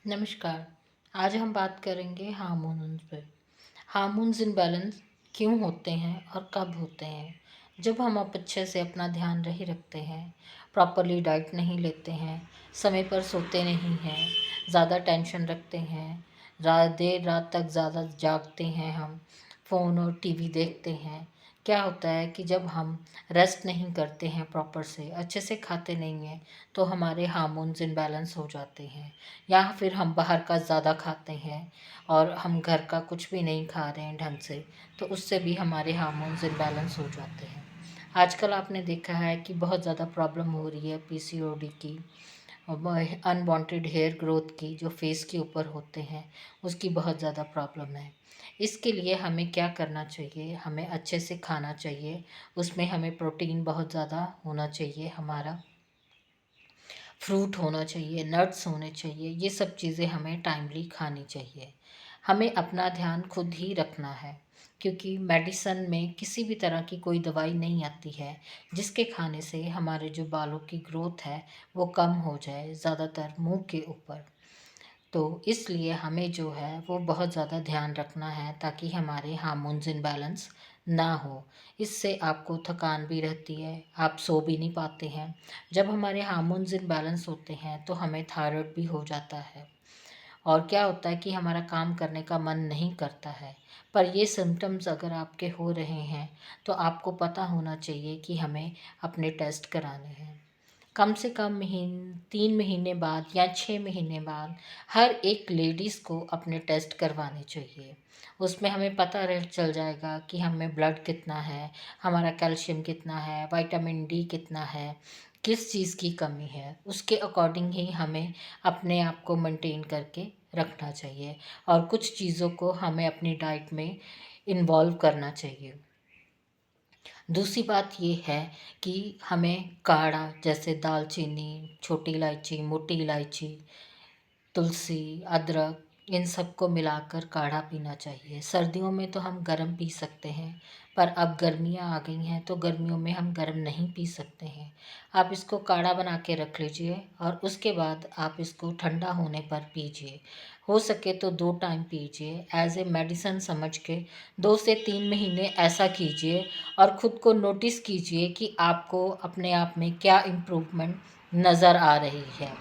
नमस्कार। आज हम बात करेंगे हार्मोन्स पे। हार्मोन्स इम्बैलेंस क्यों होते हैं और कब होते हैं? जब हम आप अच्छे से अपना ध्यान नहीं रखते हैं, प्रॉपरली डाइट नहीं लेते हैं, समय पर सोते नहीं हैं, ज़्यादा टेंशन रखते हैं, देर रात तक ज़्यादा जागते हैं, हम फ़ोन और टीवी देखते हैं। क्या होता है कि जब हम रेस्ट नहीं करते हैं, प्रॉपर से अच्छे से खाते नहीं हैं, तो हमारे हार्मोन्स इम्बैलेंस हो जाते हैं। या फिर हम बाहर का ज़्यादा खाते हैं और हम घर का कुछ भी नहीं खा रहे हैं ढंग से, तो उससे भी हमारे हार्मोन्स इम्बैलेंस हो जाते हैं। आजकल आपने देखा है कि बहुत ज़्यादा प्रॉब्लम हो रही है पीसीओडी की, अनवांटेड हेयर ग्रोथ की, जो फेस के ऊपर होते हैं, उसकी बहुत ज़्यादा प्रॉब्लम है। इसके लिए हमें क्या करना चाहिए? हमें अच्छे से खाना चाहिए, उसमें हमें प्रोटीन बहुत ज़्यादा होना चाहिए, हमारा फ्रूट होना चाहिए, नट्स होने चाहिए, ये सब चीज़ें हमें टाइमली खानी चाहिए। हमें अपना ध्यान खुद ही रखना है, क्योंकि मेडिसिन में किसी भी तरह की कोई दवाई नहीं आती है जिसके खाने से हमारे जो बालों की ग्रोथ है वो कम हो जाए, ज़्यादातर मुंह के ऊपर। तो इसलिए हमें जो है वो बहुत ज़्यादा ध्यान रखना है, ताकि हमारे हार्मोन्स इम्बैलेंस ना हो। इससे आपको थकान भी रहती है, आप सो भी नहीं पाते हैं। जब हमारे हार्मोन्स इम्बैलेंस होते हैं तो हमें थायराइड भी हो जाता है, और क्या होता है कि हमारा काम करने का मन नहीं करता है। पर ये सिम्टम्स अगर आपके हो रहे हैं तो आपको पता होना चाहिए कि हमें अपने टेस्ट कराने हैं। कम से कम 3 महीने बाद या 6 महीने बाद हर एक लेडीज़ को अपने टेस्ट करवाने चाहिए। उसमें हमें पता रह चल जाएगा कि हमें ब्लड कितना है, हमारा कैल्शियम कितना है, विटामिन डी कितना है, किस चीज़ की कमी है। उसके अकॉर्डिंग ही हमें अपने आप को मेंटेन करके रखना चाहिए, और कुछ चीज़ों को हमें अपनी डाइट में इन्वॉल्व करना चाहिए। दूसरी बात ये है कि हमें काढ़ा, जैसे दालचीनी, छोटी इलायची, मोटी इलायची, तुलसी, अदरक, इन सबको मिलाकर काढ़ा पीना चाहिए। सर्दियों में तो हम गर्म पी सकते हैं, पर अब गर्मियाँ आ गई हैं तो गर्मियों में हम गर्म नहीं पी सकते हैं। आप इसको काढ़ा बना के रख लीजिए और उसके बाद आप इसको ठंडा होने पर पीजिए। हो सके तो 2 टाइम पीजिए, एज ए मेडिसिन समझ के 2 से 3 महीने ऐसा कीजिए, और ख़ुद को नोटिस कीजिए कि आपको अपने आप में क्या इम्प्रूवमेंट नज़र आ रही है।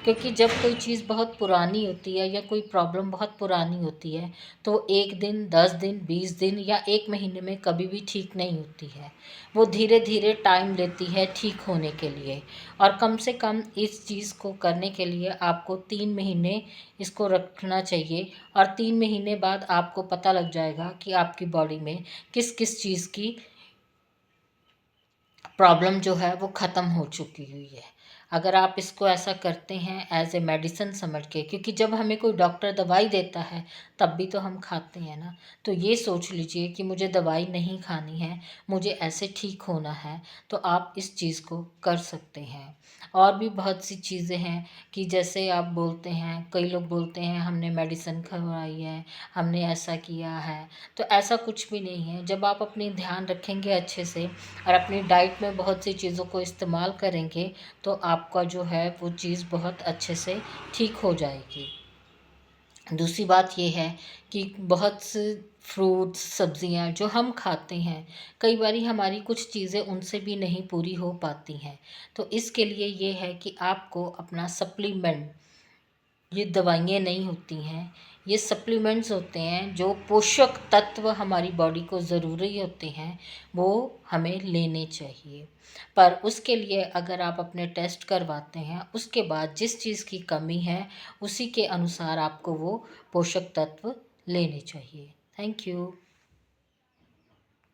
क्योंकि जब कोई चीज़ बहुत पुरानी होती है या कोई प्रॉब्लम बहुत पुरानी होती है, तो 1 दिन, 10 दिन, 20 दिन या 1 महीने में कभी भी ठीक नहीं होती है। वो धीरे धीरे टाइम लेती है ठीक होने के लिए, और कम से कम इस चीज़ को करने के लिए आपको 3 महीने इसको रखना चाहिए, और 3 महीने बाद आपको पता लग जाएगा कि आपकी बॉडी में किस किस चीज़ की प्रॉब्लम जो है वो ख़त्म हो चुकी हुई है। अगर आप इसको ऐसा करते हैं एज ए मेडिसिन समझ के, क्योंकि जब हमें कोई डॉक्टर दवाई देता है तब भी तो हम खाते हैं ना। तो ये सोच लीजिए कि मुझे दवाई नहीं खानी है, मुझे ऐसे ठीक होना है, तो आप इस चीज़ को कर सकते हैं। और भी बहुत सी चीज़ें हैं कि जैसे आप बोलते हैं, कई लोग बोलते हैं हमने मेडिसिन खवाई है, हमने ऐसा किया है, तो ऐसा कुछ भी नहीं है। जब आप अपनी ध्यान रखेंगे अच्छे से और अपनी डाइट में बहुत सी चीज़ों को इस्तेमाल करेंगे, तो आपका जो है वो चीज़ बहुत अच्छे से ठीक हो जाएगी। दूसरी बात ये है कि बहुत से फ्रूट्स, सब्जियां जो हम खाते हैं, कई बारी हमारी कुछ चीज़ें उनसे भी नहीं पूरी हो पाती हैं। तो इसके लिए ये है कि आपको अपना सप्लीमेंट, ये दवाइयाँ नहीं होती हैं, ये सप्लीमेंट्स होते हैं, जो पोषक तत्व हमारी बॉडी को ज़रूरी होते हैं, वो हमें लेने चाहिए। पर उसके लिए अगर आप अपने टेस्ट करवाते हैं, उसके बाद जिस चीज़ की कमी है, उसी के अनुसार आपको वो पोषक तत्व लेने चाहिए। Thank you.